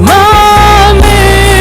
Mami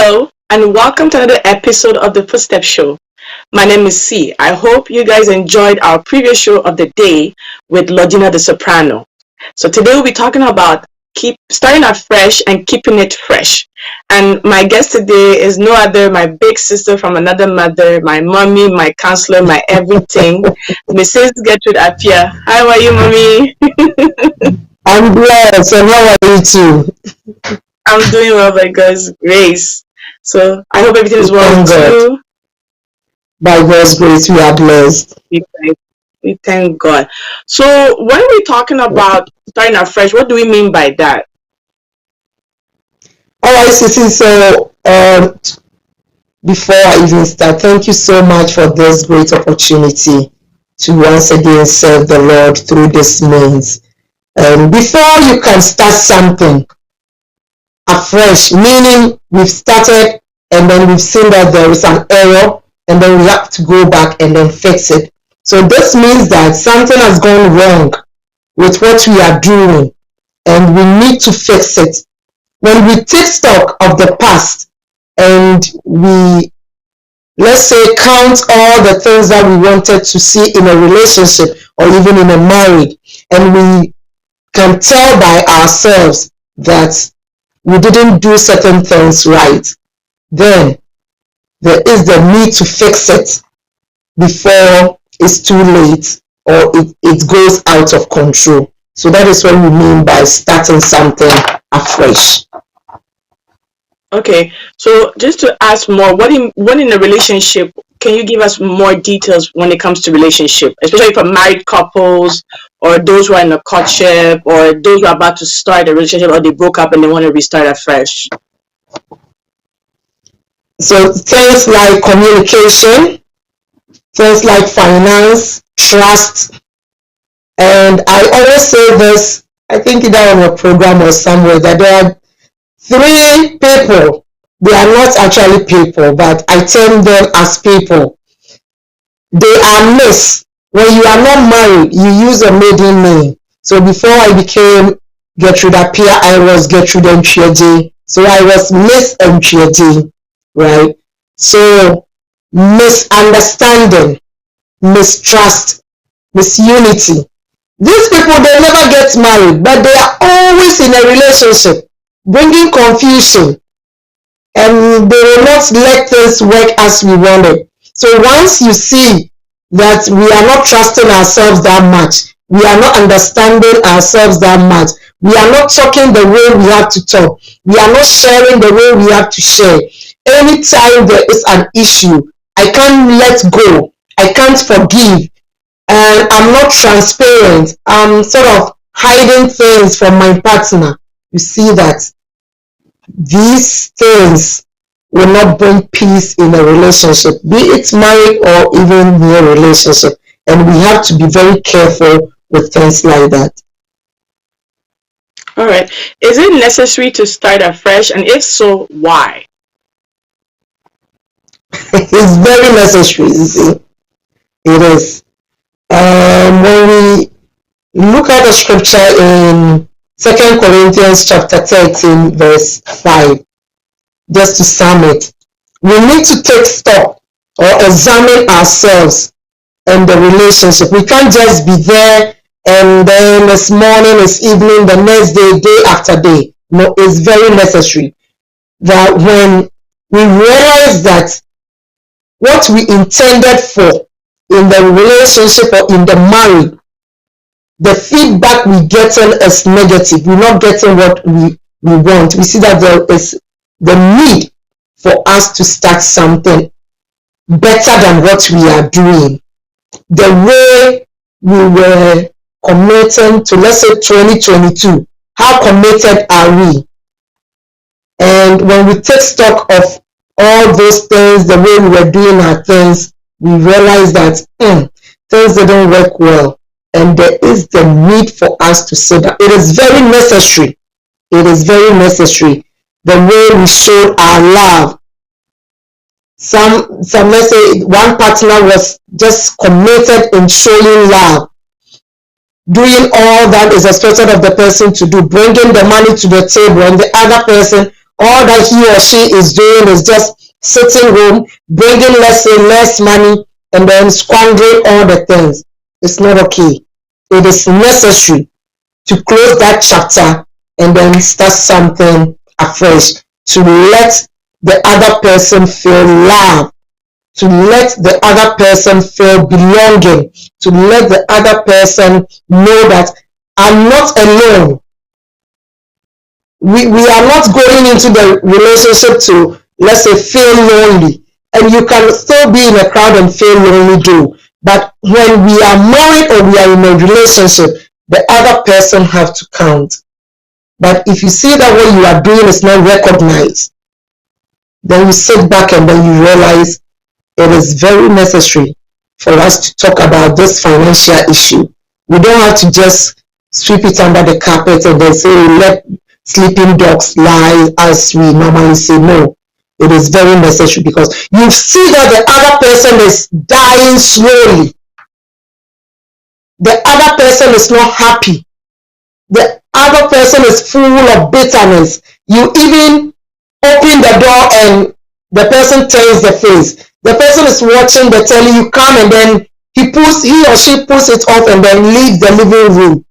Hello, and welcome to another episode of the Footstep Show. My name is C. I hope you guys enjoyed our previous show of the day with Lodina the Soprano. So today we'll be talking about keep starting afresh and keeping it fresh. And my guest today is no other my big sister from another mother, my mommy, my counselor, my everything, Mrs. Gertrude Appiah. How are you, mommy? I'm blessed, and how are you too? I'm doing well by God's grace. So I hope everything is We well thank with God. you. By God's grace, we are blessed. We thank God. So when we're talking about starting afresh, what do we mean by that? All right, Sissy. So, before I even start, thank you so much for this great opportunity to once again serve the Lord through this means. Before you can start something afresh, meaning we've started and then we've seen that there is an error, and then we have to go back and then fix it. So this means that something has gone wrong with what we are doing, and we need to fix it. When we take stock of the past and we, let's say, count all the things that we wanted to see in a relationship or even in a marriage, and we can tell by ourselves that we didn't do certain things right, then there is the need to fix it before it's too late or it goes out of control. So that is what we mean by starting something afresh. Okay, so just to ask more, what in a relationship, can you give us more details when it comes to relationship, especially for married couples or those who are in a courtship or those who are about to start a relationship or they broke up and they want to restart afresh? So things like communication, things like finance, trust, and I always say this, I think either on a program or somewhere, that there are three people. They are not actually people, but I term them as people. They are miss. When you are not married, you use a maiden name. So before I became Gertrude Appiah, I was Gertrude Appiah. So I was Miss Appiah, right? So misunderstanding, mistrust, misunity. These people, they never get married, but they are always in a relationship, bringing confusion, and they will not let things work as we wanted. So once you see that we are not trusting ourselves that much, we are not understanding ourselves that much, we are not talking the way we have to talk, we are not sharing the way we have to share. Anytime there is an issue, I can't let go, I can't forgive, and I'm not transparent, I'm sort of hiding things from my partner. You see that these things will not bring peace in a relationship, be it married or even near relationship. And we have to be very careful with things like that. All right. Is it necessary to start afresh? And if so, why? It's very necessary, you see. It is. When we look at the scripture in 2 Corinthians chapter 13, verse 5, just to sum it, we need to take stock or examine ourselves and the relationship. We can't just be there and then it's morning, it's evening, the next day, day after day. No, it's very necessary that when we realize that what we intended for in the relationship or in the marriage, the feedback we getting is negative. We're not getting what we want. We see that there is the need for us to start something better than what we are doing. The way we were committing to, let's say, 2022, how committed are we? And when we take stock of all those things, the way we were doing our things, we realize that things didn't work well. And there is the need for us to say that it is very necessary. It is very necessary. The way we showed our love. Some let's say one partner was just committed in showing love, doing all that is expected of the person to do, bringing the money to the table, and the other person all that he or she is doing is just sitting home, bringing, let's say, less money, and then squandering all the things. It's not okay. It is necessary to close that chapter and then start something afresh, to let the other person feel love, to let the other person feel belonging, to let the other person know that I'm not alone. We are not going into the relationship to, let's say, feel lonely. And you can still be in a crowd and feel lonely too. But when we are married or we are in a relationship, the other person have to count. But if you see that what you are doing is not recognized, then you sit back and then you realize it is very necessary for us to talk about this financial issue. We don't have to just sweep it under the carpet and then say, let sleeping dogs lie, as we normally say. No, it is very necessary, because you see that the other person is dying slowly. The other person is not happy. The other person is full of bitterness. You even open the door and the person turns the face. The person is watching the telly, you come and then he or she pulls it off and then leaves the living room.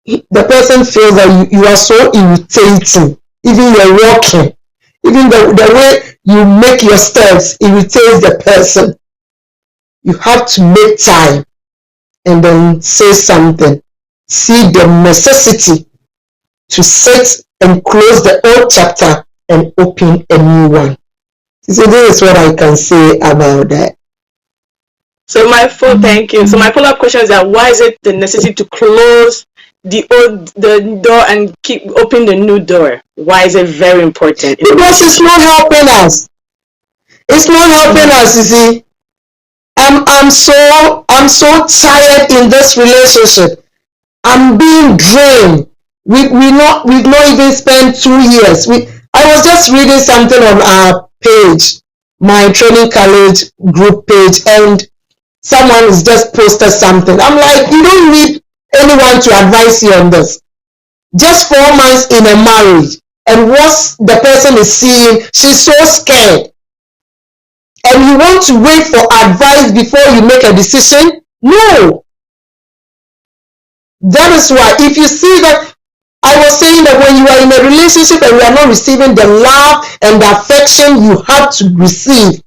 The person feels that you are so irritating. Even you're walking, even the way you make your steps irritates the person. You have to make time and then say something. See the necessity to sit and close the old chapter and open a new one. So this is what I can say about that. So thank you. So my follow-up question is that why is it the necessity to close the door and keep open the new door? Why is it very important? Because it's not helping us. It's not helping us, you see. I'm so tired in this relationship. I'm being drained. We've not even spent 2 years. I was just reading something on our page, my training college group page, and someone has just posted something. I'm like, you don't need anyone to advise you on this. Just 4 months in a marriage, and what the person is seeing, she's so scared. And you want to wait for advice before you make a decision? No. That is why, if you see that, I was saying that when you are in a relationship and you are not receiving the love and the affection you have to receive,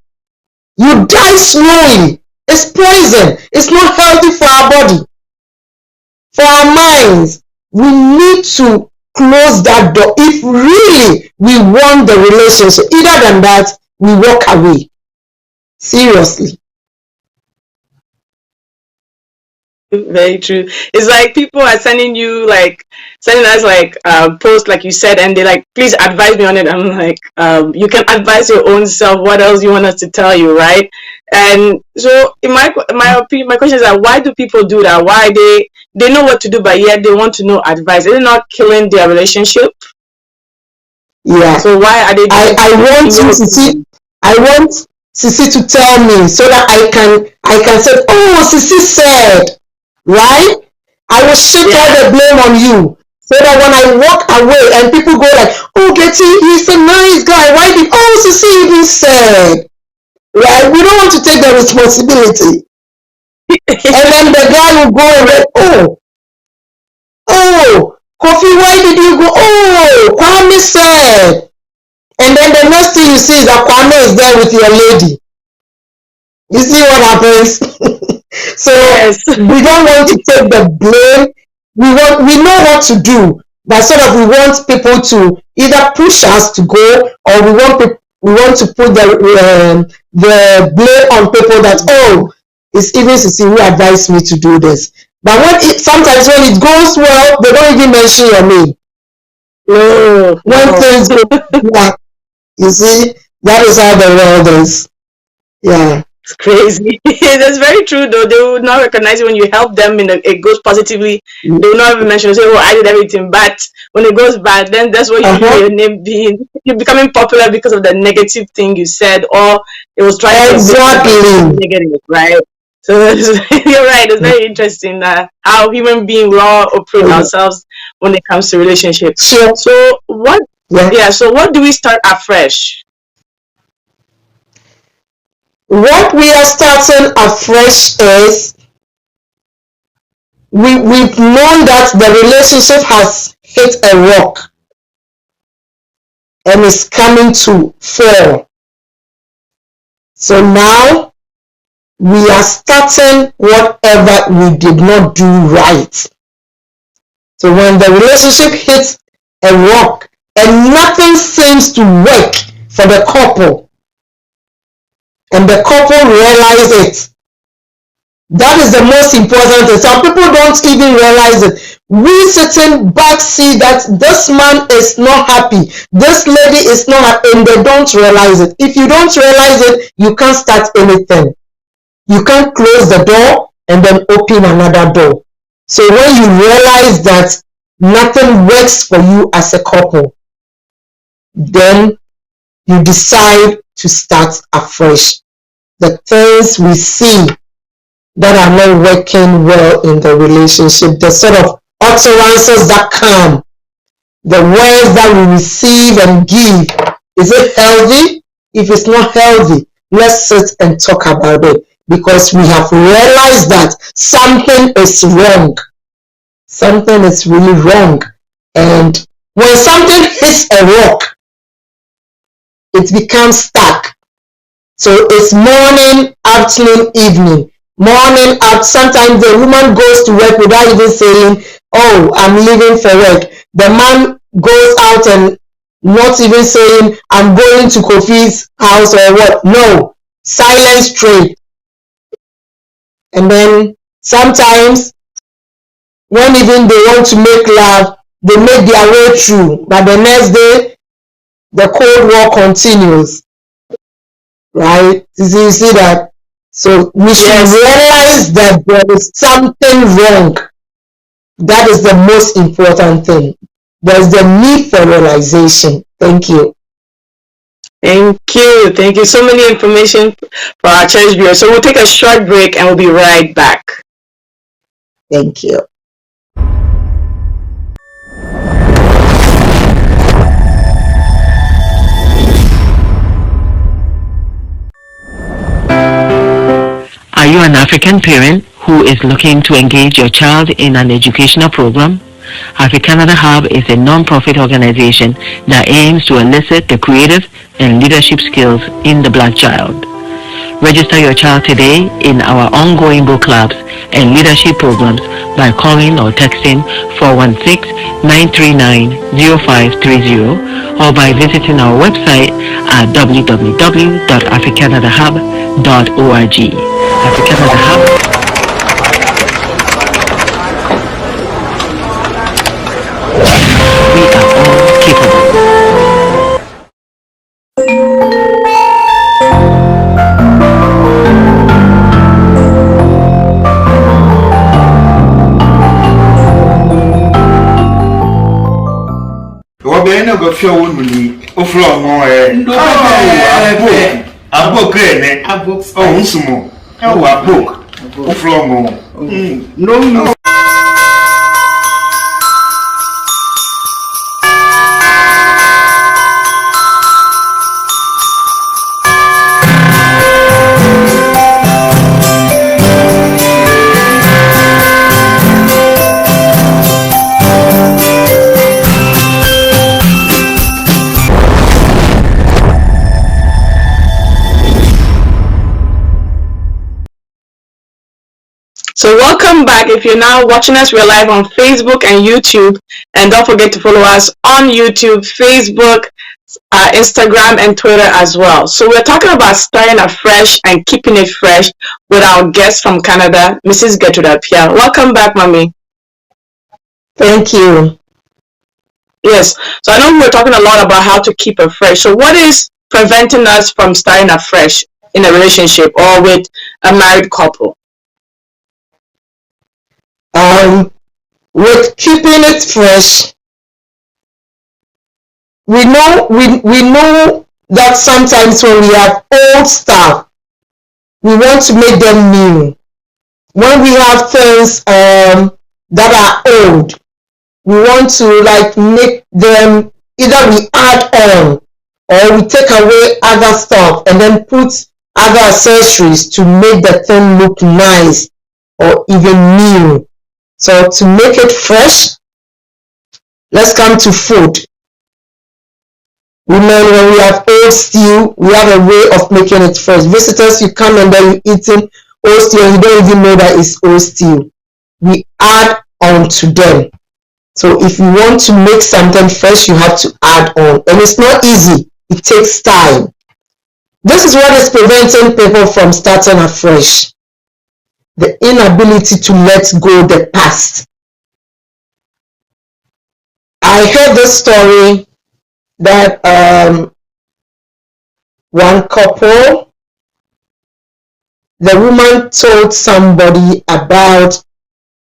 you die slowly. It's poison. It's not healthy for our body, for our minds. We need to close that door if really we want the relationship. Either than that, we walk away. Seriously. Very true. It's like people are sending us posts like you said, and they're like, please advise me on it. I'm like, you can advise your own self. What else you want us to tell you, right? And so in my opinion, my question is that why do people do that? Why they know what to do, but yet they want to know advice? Is it not killing their relationship? Yeah. So why are they doing I want Sisi to tell me so that I can say, oh, Sisi said, right? I will shift all the blame on you, so that when I walk away and people go like, oh, Getty, he's a nice guy. Why did Sisi even said? Right? We don't want to take the responsibility. And then the guy will go and like, oh, Kofi, why did you go? Oh, Kwame said. And then the next thing you see is that Kwame is there with your lady. You see what happens? So yes. We don't want to take the blame. We know what to do, but sort of we want people to either push us to go, or we want to put the blame on people that, oh, it's even Sisi who advised me to do this. But sometimes when it goes well, they don't even mention your name. When things go well, you see, that is how the world is. Yeah. It's crazy. That's very true, though. They will not recognize it when you help them it goes positively. They will not even mention, say, oh, I did everything. But when it goes bad, then that's what you hear your name you're becoming popular because of the negative thing you said, or it was trying to be negative, right? So you're right. It's very interesting how human beings, we all operate ourselves when it comes to relationships. Sure. So what Yeah, so what do we start afresh? What we are starting afresh is we've known that the relationship has hit a rock and is coming to fall. So now we are starting whatever we did not do right. So when the relationship hits a rock and nothing seems to work for the couple, and the couple realize it, that is the most important thing. Some people don't even realize it. We sitting back see that this man is not happy, this lady is not happy, and they don't realize it. If you don't realize it, you can't start anything. You can't close the door and then open another door. So when you realize that nothing works for you as a couple, then you decide to start afresh. The things we see that are not working well in the relationship, the sort of utterances that come, the words that we receive and give, is it healthy? If it's not healthy, let's sit and talk about it, because we have realized that something is wrong. Something is really wrong. And when something hits a rock, it becomes stuck. So it's morning, afternoon, evening. Morning, sometimes the woman goes to work without even saying, oh, I'm leaving for work. The man goes out and not even saying, I'm going to Kofi's house or what. No, silence straight. And then sometimes when even they want to make love, they make their way through. But the next day, the Cold War continues. Right? You see that? So we should realize that there is something wrong. That is the most important thing. There's the need for realization. Thank you. Thank you. Thank you. So many information for our church viewers. So we'll take a short break and we'll be right back. Thank you. Are you an African parent who is looking to engage your child in an educational program? AfriCanada Hub is a non-profit organization that aims to elicit the creative and leadership skills in the Black child. Register your child today in our ongoing book clubs and leadership programs by calling or texting 416-939-0530 or by visiting our website at www.africanadahub.org. AfriCanada Hub. We are all capable. No go feel one oflo mo abok ene oh nsumo abok oflo mo no So welcome back. If you're now watching us, we're live on Facebook and YouTube. And don't forget to follow us on YouTube, Facebook, Instagram, and Twitter as well. So we're talking about starting afresh and keeping it fresh with our guest from Canada, Mrs. Gertrude Appiah. Welcome back, Mommy. Thank you. Yes. So I know we're talking a lot about how to keep it fresh. So what is preventing us from starting afresh in a relationship or with a married couple? With keeping it fresh, we know that sometimes when we have old stuff, we want to make them new. When we have things that are old, we want to like make them either we add on or we take away other stuff and then put other accessories to make the thing look nice or even new. So to make it fresh, let's come to food. Women, when we have old stew, we have a way of making it fresh. Visitors, you come and then you're eating old stew and you don't even know that it's old stew. We add on to them. So if you want to make something fresh, you have to add on. And it's not easy. It takes time. This is what is preventing people from starting afresh. The inability to let go the past. I heard this story that one couple, the woman told somebody about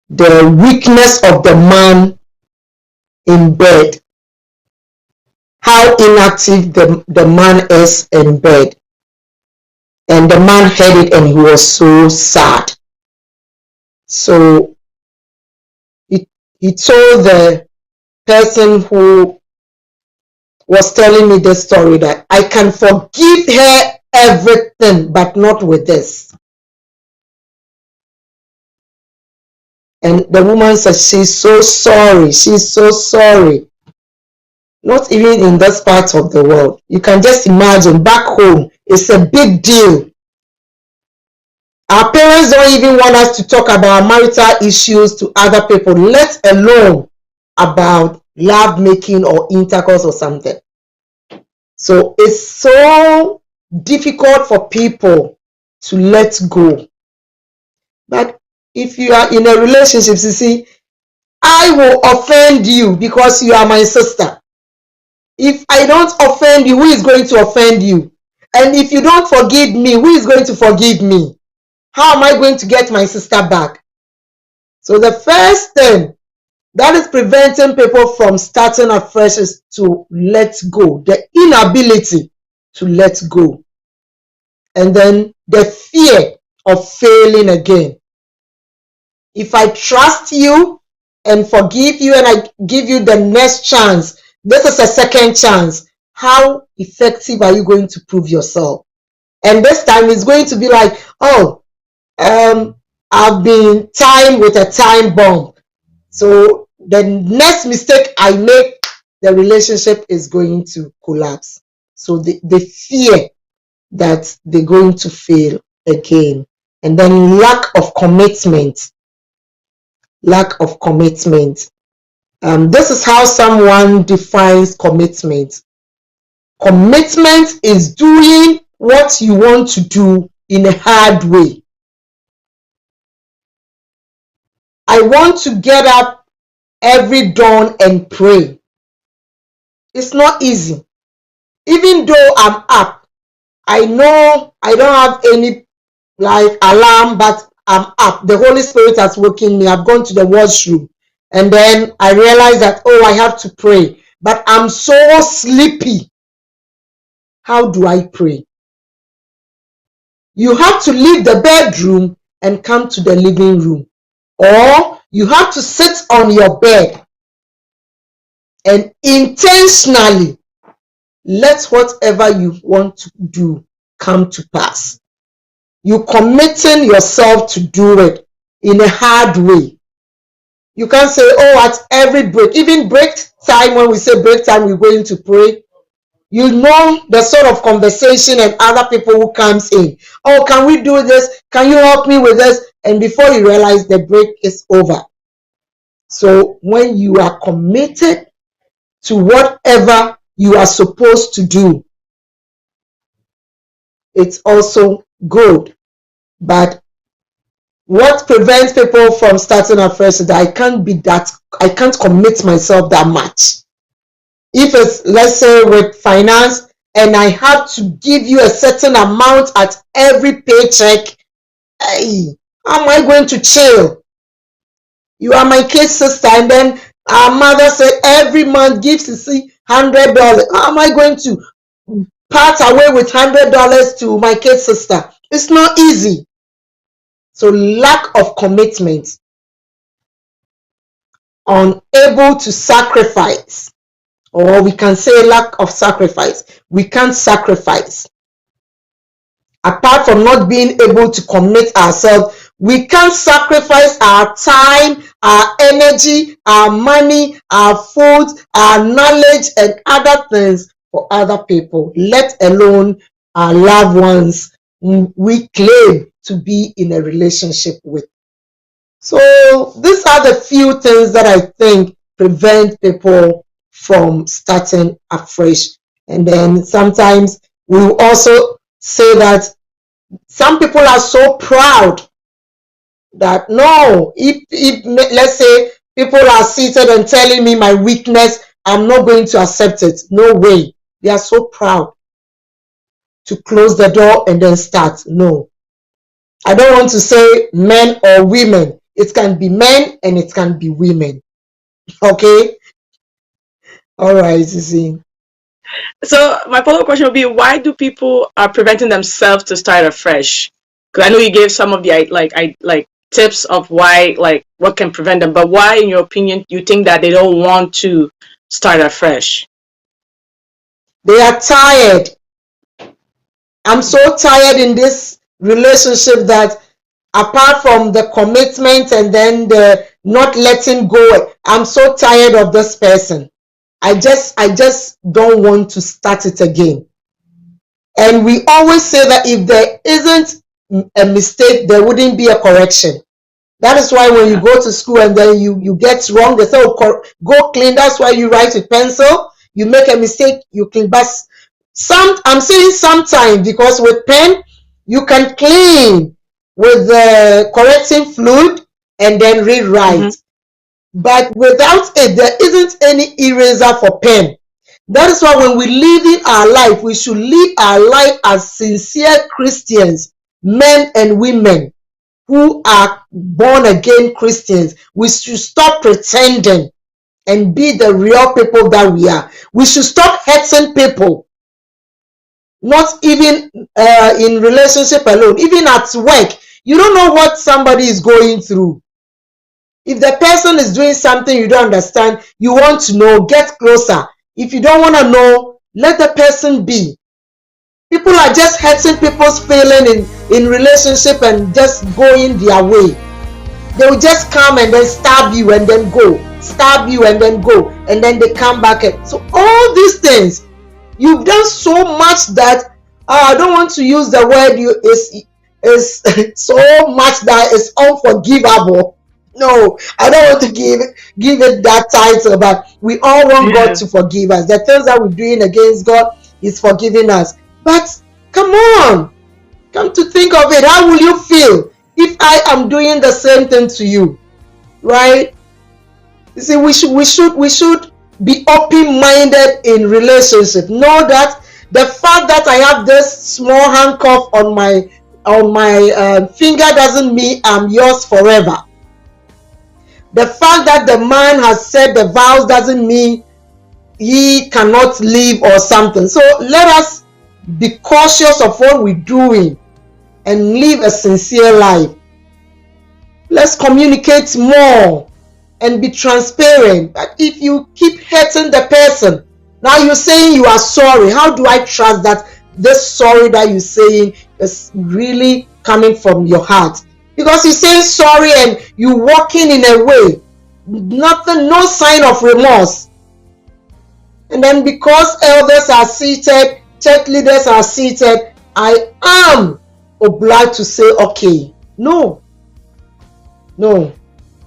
the weakness of the man in bed, how inactive the man is in bed. And the man heard it and he was so sad. So he told the person who was telling me this story that I can forgive her everything, but not with this. And the woman said she's so sorry. She's so sorry. Not even in this part of the world. You can just imagine back home, it's a big deal. Our parents don't even want us to talk about marital issues to other people, let alone about love making or intercourse or something. So it's so difficult for people to let go. But if you are in a relationship, you see, I will offend you because you are my sister. If I don't offend you, who is going to offend you? And if you don't forgive me, who is going to forgive me? How am I going to get my sister back? So the first thing that is preventing people from starting afresh is to let go, the inability to let go. And then the fear of failing again. If I trust you and forgive you and I give you the next chance, this is a second chance. How effective are you going to prove yourself? And this time it's going to be like, oh, I've been timed with a time bomb. So the next mistake I make, the relationship is going to collapse. So the fear that they're going to fail again. And then lack of commitment. Lack of commitment. This is how someone defines commitment. Commitment is doing what you want to do in a hard way. I want to get up every dawn and pray. It's not easy. Even though I'm up, I know I don't have any like alarm, but I'm up. The Holy Spirit has woken me. I've gone to the washroom. And then I realize that, oh, I have to pray. But I'm so sleepy. How do I pray? You have to leave the bedroom and come to the living room. Or you have to sit on your bed and intentionally let whatever you want to do come to pass. You committing yourself to do it in a hard way. You can't say, oh, at every break, even break time, when we say break time, we're going to pray. You know the sort of conversation and other people who comes in. Oh, can we do this? Can you help me with this? And before you realize, the break is over. So when you are committed to whatever you are supposed to do, it's also good. But what prevents people from starting afresh is that I can't commit myself that much. If it's, let's say, with finance, and I have to give you a certain amount at every paycheck, hey, how am I going to chill? You are my kid's sister, and then our mother said every month gives Sissy $100. How am I going to part away with $100 to my kid's sister? It's not easy. So lack of commitment, unable to sacrifice or we can say lack of sacrifice. We can't sacrifice. Apart from not being able to commit ourselves, we can't sacrifice our time, our energy, our money, our food, our knowledge, and other things for other people, let alone our loved ones we claim to be in a relationship with. So these are the few things that I think prevent people from starting afresh. And then sometimes we also say that some people are so proud that no, if let's say people are seated and telling me my weakness, I'm not going to accept it. No way. They are so proud to close the door and then start. No. I don't want to say men or women. It can be men and it can be women. Okay? All right, Sissy. So my follow-up question would be, why do people are preventing themselves to start afresh? Because I know you gave some of the like tips of why, like what can prevent them, but why, in your opinion, you think that they don't want to start afresh? They are tired. I'm so tired in this relationship that apart from the commitment and then the not letting go, I'm so tired of this person. I just don't want to start it again. And we always say that if there isn't a mistake, there wouldn't be a correction. That is why when you go to school and then you get wrong, they say, oh, go clean. That's why you write with pencil. You make a mistake, you clean. But I'm saying sometimes, because with pen, you can clean with the correcting fluid and then rewrite. Mm-hmm. But without it, there isn't any eraser for pen. That is why when we live in our life, we should live our life as sincere Christians, men and women who are born again Christians. We should stop pretending and be the real people that we are. We should stop hurting people. Not even in relationship alone, even at work. You don't know what somebody is going through. If the person is doing something you don't understand, you want to know, get closer. If you don't want to know, let the person be. People are just hurting people's feeling in relationship and just going their way. They will just come and then stab you and then go. Stab you and then go. And then they come back. So all these things, you've done so much that I don't want to use the word is so much that is unforgivable. No, I don't want to give it that title, but we all want God to forgive us. The things that we're doing against God is forgiving us. But come on, come to think of it, how will you feel if I am doing the same thing to you? Right? You see, we should be open-minded in relationship. Know that the fact that I have this small handcuff on my finger doesn't mean I'm yours forever. The fact that the man has said the vows doesn't mean he cannot leave or something. So let us be cautious of what we're doing and live a sincere life. Let's communicate more and be transparent. But if you keep hurting the person, now you're saying you are sorry. How do I trust that this sorry that you're saying is really coming from your heart? Because you're saying sorry and you're walking in a way, nothing, no sign of remorse. And then because elders are seated, church leaders are seated, I am obliged to say, okay, no.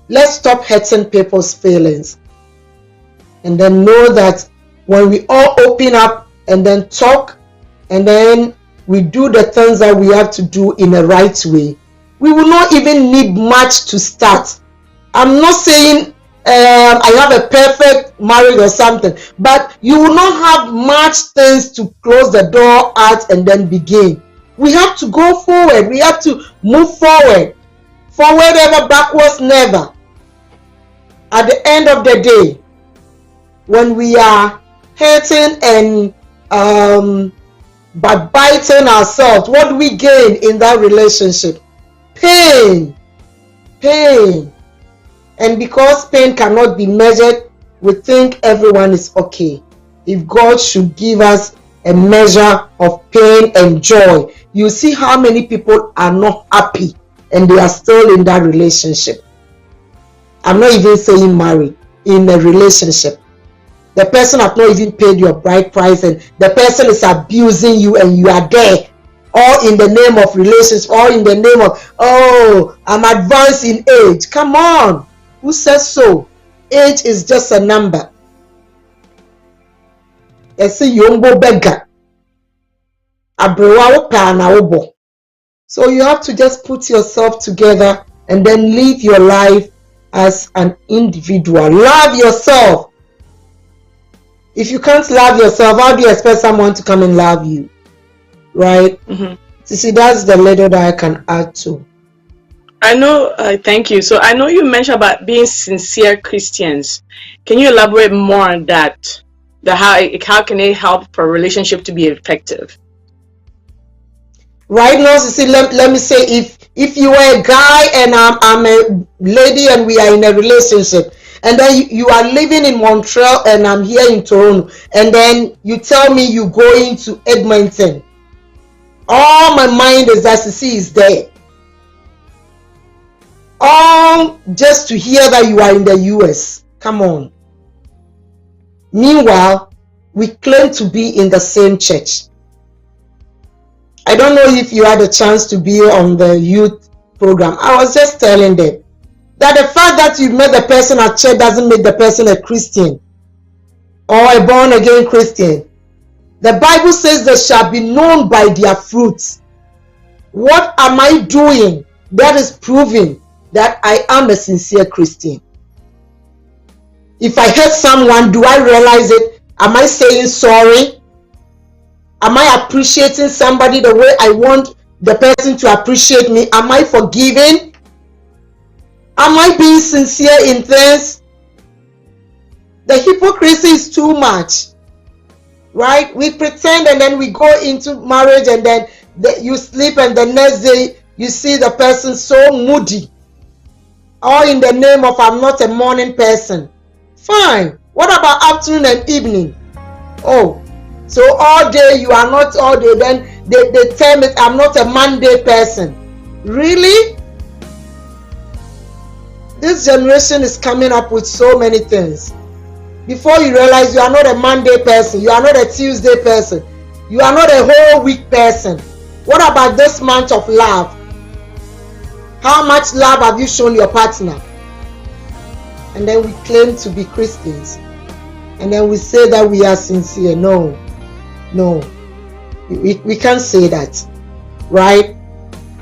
Let's stop hurting people's feelings. And then know that when we all open up and then talk, and then we do the things that we have to do in the right way, we will not even need much to start. I'm not saying I have a perfect marriage or something, but you will not have much things to close the door at and then begin. We have to go forward. We have to move forward. Forward ever, backwards never. At the end of the day, when we are hurting and biting ourselves, what do we gain in that relationship? Pain. And because pain cannot be measured, we think everyone is okay. if God should give us a measure of pain and joy, you see how many people are not happy and they are still in that relationship. I'm not even saying married, in a relationship. The person has not even paid your bride price and the person is abusing you and you are there. All in the name of relationship, all in the name of, oh, I'm advanced in age. Come on. Who says so? Age is just a number. It's a yombo beggar. So you have to just put yourself together and then live your life as an individual. Love yourself. If you can't love yourself, how do you expect someone to come and love you? Right? So see, that's the little that I can add to. I know, thank you. So I know you mentioned about being sincere Christians. Can you elaborate more on that? How can it help for a relationship to be effective? Right now, you see, let me say, if you are a guy and I'm a lady and we are in a relationship, and then you are living in Montreal and I'm here in Toronto, and then you tell me you going to Edmonton, all my mind is that Sisi is there. All just to hear that you are in the US. Come on. Meanwhile, we claim to be in the same church. I don't know if you had a chance to be on the youth program. I was just telling them that the fact that you met the person at church doesn't make the person a Christian or a born again Christian. The Bible says they shall be known by their fruits. What am I doing that is proving that I am a sincere Christian? If I hurt someone, do I realize it? Am I saying sorry? Am I appreciating somebody the way I want the person to appreciate me? Am I forgiving? Am I being sincere in things? The hypocrisy is too much, right? We pretend and then we go into marriage and then you sleep and the next day you see the person so moody. All in the name of I'm not a morning person. Fine. What about afternoon and evening? Oh, so all day you are not all day. Then they tell me I'm not a Monday person. Really? This generation is coming up with so many things. Before you realize you are not a Monday person, you are not a Tuesday person, you are not a whole week person. What about this month of love? How much love have you shown your partner? And then we claim to be Christians. And then we say that we are sincere. No. We can't say that. Right?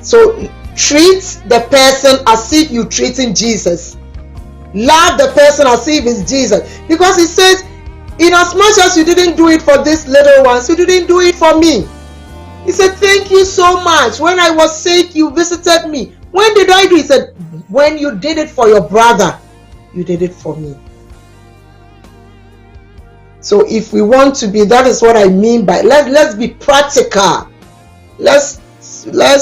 So treat the person as if you're treating Jesus. Love the person as if it's Jesus. Because he says, in as much as you didn't do it for these little ones, you didn't do it for me. He said, thank you so much. When I was sick, you visited me. When did I do it? He said, when you did it for your brother, you did it for me. So if we want to be, that is what I mean by let's be practical. Let's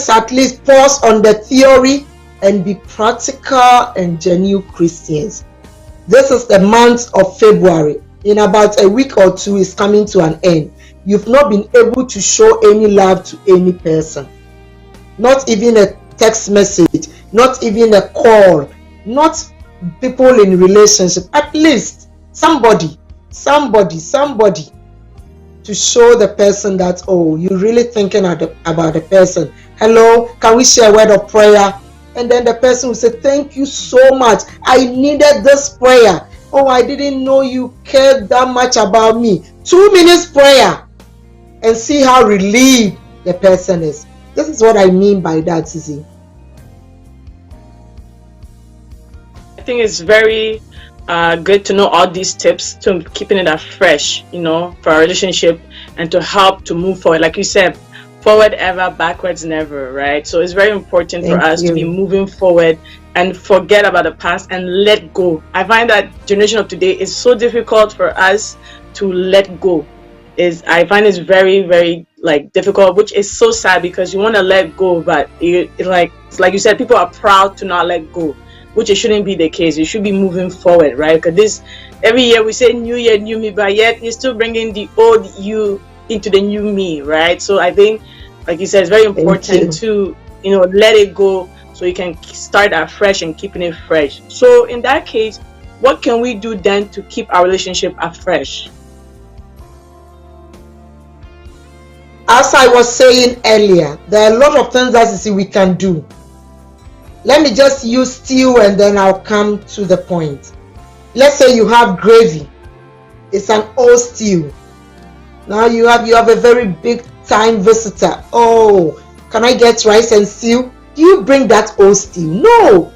at least pause on the theory and be practical and genuine Christians. This is the month of February. In about a week or two, it's coming to an end. You've not been able to show any love to any person. Not even a text message, not even a call, not people in relationship. At least somebody to show the person that, oh, you're really thinking about the person. Hello, can we share a word of prayer? And then the person will say, thank you so much. I needed this prayer. Oh, I didn't know you cared that much about me. 2 minutes prayer and see how relieved the person is. This is what I mean by that, Sisi. I think it's very good to know all these tips to keeping it fresh, for our relationship and to help to move forward. Like you said, forward ever, backwards never, right? So it's very important for us to be moving forward and forget about the past and let go. I find that generation of today is so difficult for us to let go. I find it's very, very difficult, which is so sad because you want to let go, but it's like you said, people are proud to not let go. which it shouldn't be the case. You should be moving forward, right? Because every year we say new year, new me, but yet you're still bringing the old you into the new me, right? So I think, like you said, it's very important to, let it go so you can start afresh and keeping it fresh. So in that case, what can we do then to keep our relationship afresh? As I was saying earlier, there are a lot of things that we can do. Let me just use stew and then I'll come to the point. Let's say you have gravy. It's an old stew. Now you have a very big time visitor. Oh, can I get rice and stew? Do you bring that old stew? No.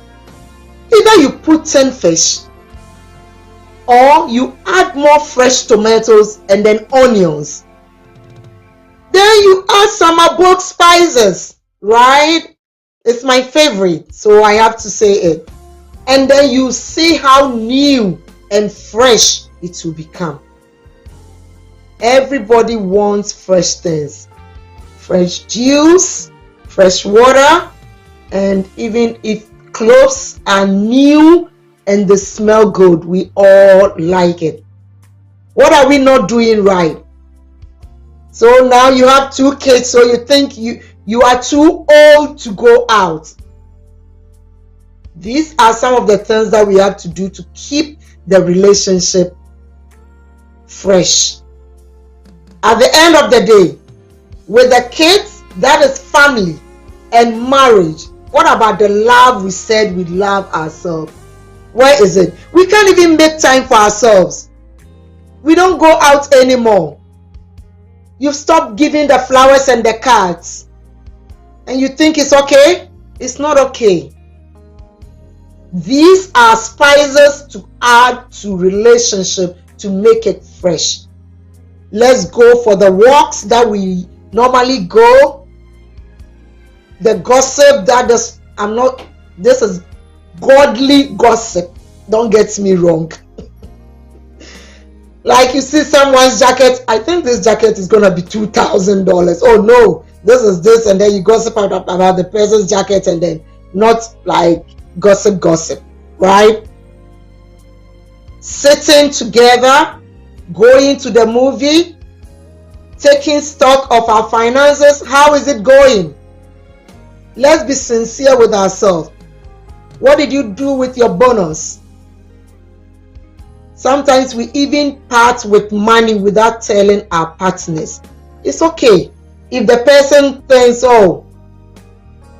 Either you put in fish or you add more fresh tomatoes and then onions. Then you add some above spices, right? It's my favorite, so I have to say it. And then you see how new and fresh it will become. Everybody wants fresh things. Fresh juice, fresh water, and even if clothes are new and they smell good, we all like it. What are we not doing right? So now you have 2 kids, so you think you are too old to go out. These are some of the things that we have to do to keep the relationship fresh. At the end of the day, with the kids, that is family and marriage. What about the love we said we love ourselves? Where is it? We can't even make time for ourselves. We don't go out anymore. You've stopped giving the flowers and the cards. And you think it's okay? It's not okay. These are spices to add to relationship to make it fresh. Let's go for the walks that we normally go. The gossip this is godly gossip. Don't get me wrong. Like you see someone's jacket, I think this jacket is going to be $2,000. Oh no, this is this, and then you gossip about the person's jacket and then not like gossip, right? Sitting together, going to the movie, taking stock of our finances. How is it going? Let's be sincere with ourselves. What did you do with your bonus? Sometimes we even part with money without telling our partners. It's okay. If the person thinks, oh,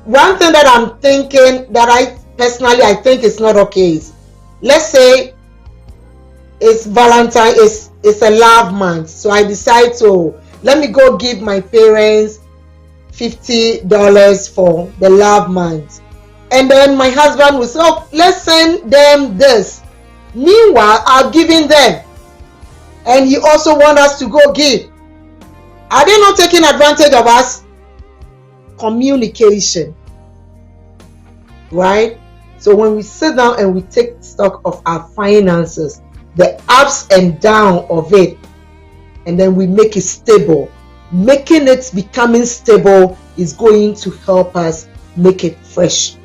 one thing that I'm thinking that I think is not okay is, let's say it's Valentine, it's a love month. So I decide to, let me go give my parents $50 for the love month. And then my husband will say, oh, let's send them this. Meanwhile, I'm giving them. And he also wants us to go give. Are they not taking advantage of us? Communication. Right? So when we sit down and we take stock of our finances, the ups and downs of it, and then we make it stable. Making it becoming stable is going to help us make it fresh.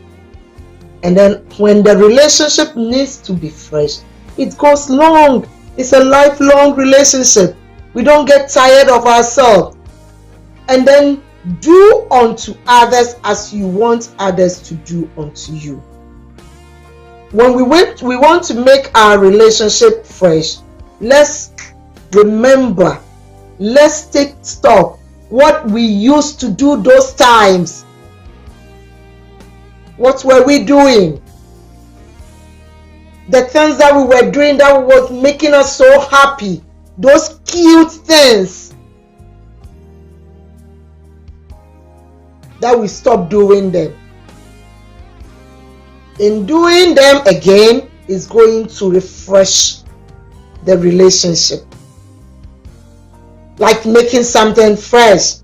And then when the relationship needs to be fresh, it goes long. It's a lifelong relationship. We don't get tired of ourselves. And then do unto others as you want others to do unto you. When we want to make our relationship fresh, let's remember, let's take stock what we used to do those times. What were we doing? The things that we were doing that was making us so happy. Those cute things. That we stopped doing them. In doing them again is going to refresh the relationship. Like making something fresh.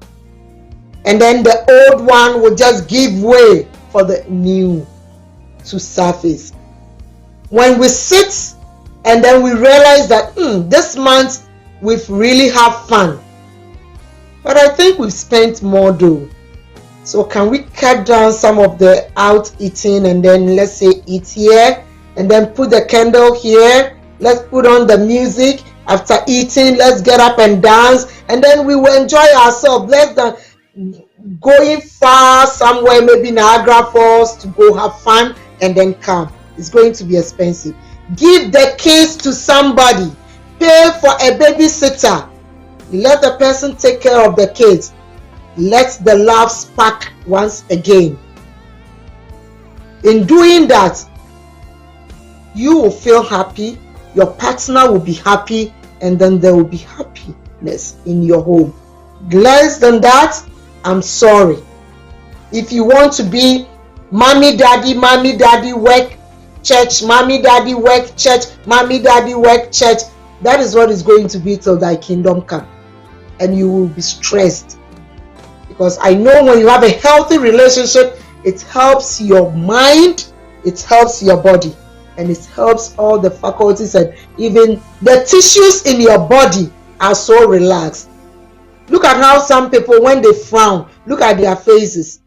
And then the old one will just give way for the new to surface. When we sit and then we realize that this month we've really had fun, but I think we've spent more though. So can we cut down some of the out eating and then let's say eat here, and then put the candle here. Let's put on the music. After eating, let's get up and dance, and then we will enjoy ourselves. Less than going far somewhere, maybe Niagara Falls, to go have fun and then come. It's going to be expensive. Give the kids to somebody. Pay for a babysitter. Let the person take care of the kids. Let the love spark once again. In doing that, you will feel happy, your partner will be happy, and then there will be happiness in your home. Less than that, I'm sorry. If you want to be mommy, daddy, work, church, mommy, daddy, work, church, mommy, daddy, work, church, that is what is going to be till thy kingdom come. And you will be stressed. Because I know when you have a healthy relationship, it helps your mind, it helps your body, and it helps all the faculties, and even the tissues in your body are so relaxed. Look at how some people, when they frown, look at their faces.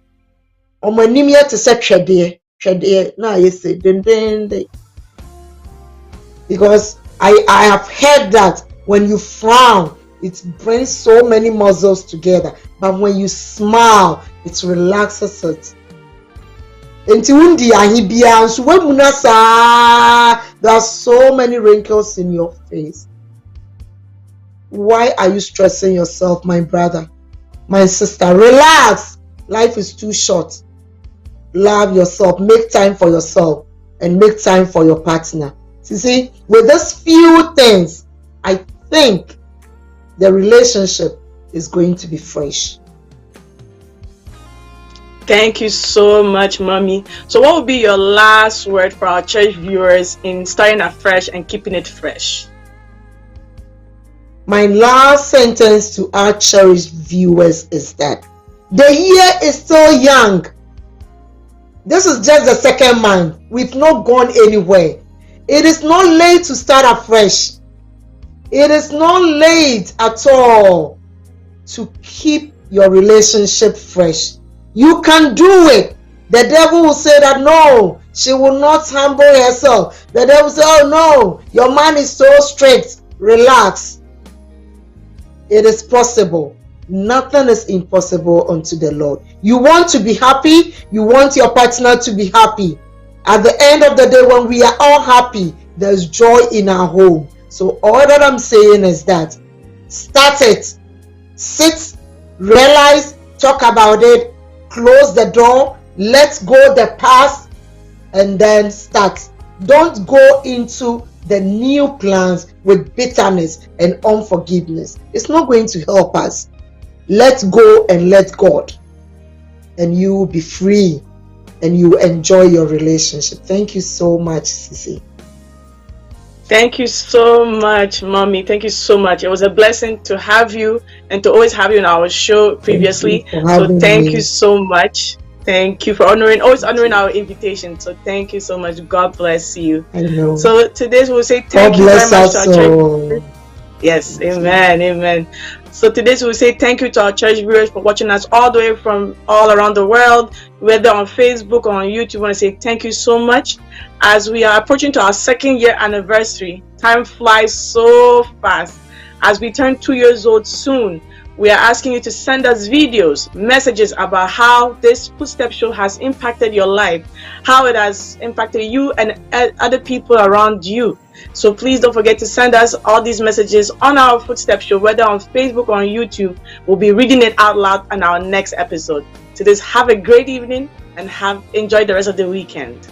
Because I have heard that when you frown, it brings so many muscles together, but when you smile, it relaxes it. There are so many wrinkles in your face. Why are you stressing yourself, my brother, my sister? Relax. Life is too short. Love yourself. Make time for yourself and make time for your partner. You see, with these few things, I think the relationship is going to be fresh. Thank you so much, Mommy. So what would be your last word for our church viewers in starting afresh and keeping it fresh? My last sentence to our cherished viewers is that the year is still young. This is just the second month. We've not gone anywhere. It is not late to start afresh. It is not late at all to keep your relationship fresh. You can do it. The devil will say that no, she will not humble herself. The devil will say, oh no, your man is so strict. Relax. It is possible. Nothing is impossible unto the Lord. You want to be happy. You want your partner to be happy. At the end of the day, when we are all happy, there's joy in our home. So all that I'm saying is that start it. Sit, realize, talk about it, close the door, let go the past, and then start. Don't go into the new plans with bitterness and unforgiveness. It's not going to help us. Let go and let God, and you will be free and you enjoy your relationship. Thank you so much, Sisi. Thank you so much, Mommy. Thank you so much. It was a blessing to have you and to always have you on our show previously. So thank you so much. Thank you for always honoring our invitation. So thank you so much. God bless you. I know. So today we'll say thank you very much to our church. Yes, amen, amen. So today we'll say thank you to our church viewers for watching us all the way from all around the world, whether on Facebook or on YouTube. I want to say thank you so much. As we are approaching to our 2nd year anniversary, time flies so fast. As we turn 2 years old soon, we are asking you to send us videos, messages about how this Footstep Show has impacted your life, how it has impacted you and other people around you. So please don't forget to send us all these messages on our Footstep Show, whether on Facebook or on YouTube. We'll be reading it out loud on our next episode. So just have a great evening and enjoy the rest of the weekend.